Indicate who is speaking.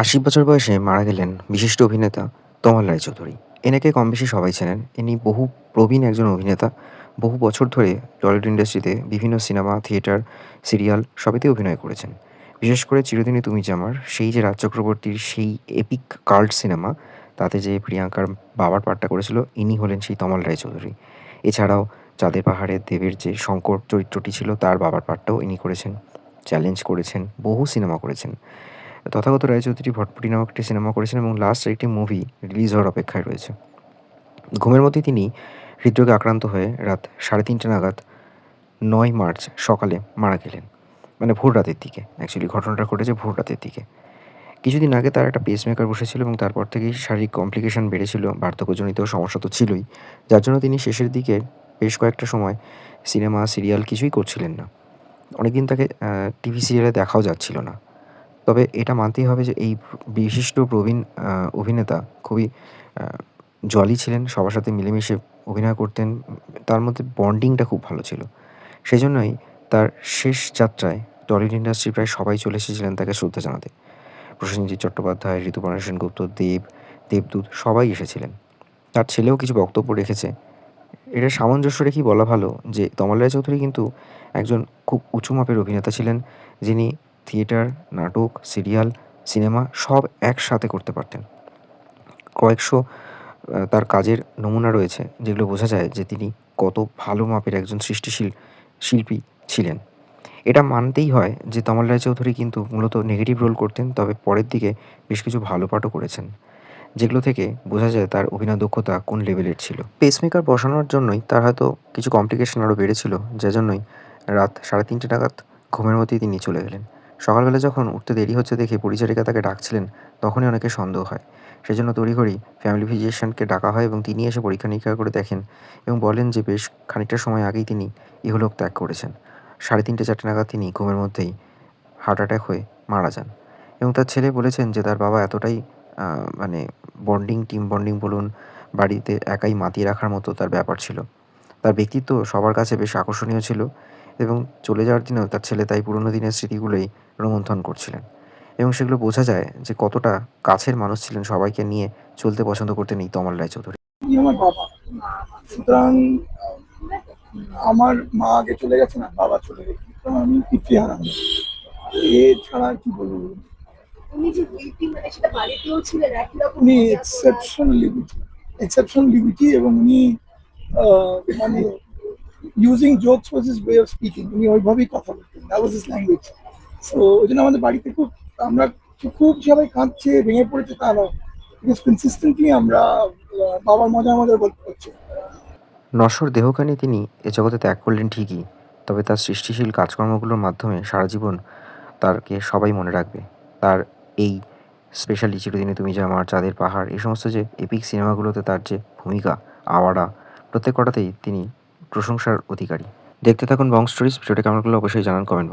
Speaker 1: ৮০ বছর বয়সে মারা গেলেন বিশিষ্ট অভিনেতা তমাল রায়চৌধুরী। এনাকে কমবেশি সবাই চেনেন। ইনি বহু প্রবীণ একজন অভিনেতা। বহু বছর ধরে টলিউড ইন্ডাস্ট্রিতে বিভিন্ন সিনেমা, থিয়েটার, সিরিয়াল সবেতেই অভিনয় করেছেন। বিশেষ করে 'চিরদিনই তুমি যে আমার' সেই যে রাজ চক্রবর্তীর সেই এপিক কাল্ট সিনেমা, তাতে যে প্রিয়াঙ্কার বাবার পার্টটা করেছিল, ইনি হলেন সেই তমাল রায়চৌধুরী। এছাড়াও 'চাঁদের পাহাড়ে' দেবের যে শঙ্কর চরিত্রটি ছিল, তার বাবার পার্টটাও ইনি করেছেন। চ্যালেঞ্জ করেছেন, বহু সিনেমা করেছেন। তথাগত রায়চৌধুরী ভটভটি নামক একটি সিনেমা করেছেন এবং লাস্ট একটি মুভি রিলিজ হওয়ার অপেক্ষায় রয়েছে। ঘুমের মধ্যেই তিনি হৃদরোগে আক্রান্ত হয়ে রাত ৩:৩০ নাগাদ ৯ মার্চ সকালে মারা গেলেন। মানে ভোর রাতের দিকে। অ্যাকচুয়ালি ঘটনাটা ঘটেছে ভোর রাতের দিকে। কিছুদিন আগে তার একটা পেসমেকার বসেছিল এবং তারপর থেকেই শারীরিক কমপ্লিকেশন বেড়েছিল। বার্ধক্যজনিত সমস্যা তো ছিলই। যার জন্য তিনি শেষের দিকে বেশ কয়েকটা সময় সিনেমা, সিরিয়াল কিছুই করছিলেন না। অনেকদিন তাকে টিভি সিরিয়ালে দেখাও যাচ্ছিল না। তবে এটা মানতেই হবে যে এই বিশিষ্ট প্রবীণ অভিনেতা খুবই আ জলি ছিলেন। সবার সাথে মিলেমিশে অভিনয় করতেন। তার মধ্যে বন্ডিংটা খুব ভালো ছিল। সেজন্যই তার শেষ যাত্রায় টলিউড ইন্ডাস্ট্রির প্রায় সবাই চলে এসেছিলেন তাকে শ্রদ্ধা জানাতে। প্রসেনজিৎ চট্টোপাধ্যায়, ঋতুপর্ণা সেনগুপ্ত, দেবদূত সবাই এসেছিলেন। তার ছেলেও কিছু বক্তব্য রেখেছে। এটা সামঞ্জস্য রেখেই বলা ভালো যে তমাল রায়চৌধুরী কিন্তু একজন খুব উঁচু মাপের অভিনেতা ছিলেন, যিনি থিয়েটার, নাটক, সিরিয়াল, সিনেমা সব একসাথে করতে পারতেন। কয়েকশো তার কাজের নমুনা রয়েছে, যেগুলো বোঝা যায় যে তিনি কত ভালো মাপের একজন সৃষ্টিশীল শিল্পী ছিলেন। এটা মানতেই হয় যে তমাল রায়চৌধুরী কিন্তু মূলত নেগেটিভ রোল করতেন, তবে পরের দিকে বেশ কিছু ভালো পার্টও করেছেন। যেগুলো থেকে বোঝা যায় তার অভিনয় দক্ষতা কোন লেভেলের ছিল। পেসমেকার বসানোর জন্যই তার হয়তো কিছু কমপ্লিকেশন আরও বেড়েছিল, যার জন্যই রাত ৩:৩০ নাগাদ ঘুমের মধ্যেই তিনি চলে গেলেন। সকালবেলা যখন উঠতে দেরি হচ্ছে দেখে পরিচারিকা তাকে ডাকছিলেন, তখনই অনেকের সন্দেহ হয়। সেজন্য তড়িঘড়ি ফ্যামিলি ফিজিশিয়ানকে ডাকা হয় এবং তিনি এসে পরীক্ষা-নিরীক্ষা করে দেখেন এবং বলেন যে বেশ খানিকটা সময় আগেই তিনি ইহলোক ত্যাগ করেছেন। ৩:৩০-৪টা নাগাদ তিনি ঘুমের মধ্যেই হার্ট অ্যাটাক হয়ে মারা যান এবং তার ছেলে বলেছেন যে তার বাবা এতটাই আ মানে বন্ডিং, টিম বন্ডিং বলুন, বাড়িতে একাই মাতিয়ে রাখার মতো তার ব্যাপার ছিল। তার ব্যক্তিত্ব সবার কাছে বেশ আকর্ষণীয় ছিল এবং চলে যাওয়ার দিনেও তার ছেলে তাই পুরনো দিনের স্মৃতিগুলোই রোমন্থন করছিলেন এবং সেগুলো বোঝা যায় যে কতটা কাছের মানুষ ছিলেন, সবাইকে নিয়ে চলতে পছন্দ করতেন এই তমাল রায়চৌধুরী।
Speaker 2: উনি আমার বাবা। সুতরাং আমার মা আগে চলে গেছে না, বাবা চলে গেছে। সুতরাং আমি পিতৃহারা। এছাড়া আর কি বলবো?
Speaker 3: উনি যে উইটি মানে সেটা বাড়িতেও ছিলেন একই রকম
Speaker 2: উনি
Speaker 3: মজা করার।
Speaker 2: এক্সেপশনাল লিবিটি এবং উনি মানে using jokes was his way of speaking. উনি ওইভাবেই কথা বলতেন। That was his language. So ওই জন্য আমাদের বাড়িতে আমরা খুব সবাই কাঁদছে, ভেঙে পড়েছে তা নয়। বিকজ কনসিস্টেন্টলি আমরা বাবার মজার মজার গল্প করছি।
Speaker 1: নশ্বর দেহখানি তিনি এ জগতে ত্যাগ করলেন ঠিকই, তবে তার সৃষ্টিশীল কাজকর্মগুলোর মাধ্যমে সারা জীবন তারকে সবাই মনে রাখবে। তার এই স্পেশালি 'চিরদিনই তুমি যে আমার', 'চাঁদের পাহাড়' এই সমস্ত যে এপিক সিনেমাগুলোতে তার যে ভূমিকা, আওয়ারা প্রত্যেক কটাতেই তিনি প্রশংসার অধিকারী। দেখতে থাকুন বং স্টোরিজ। ভিডিওটা কেমন লাগলো অবশ্যই জানান কমেন্ট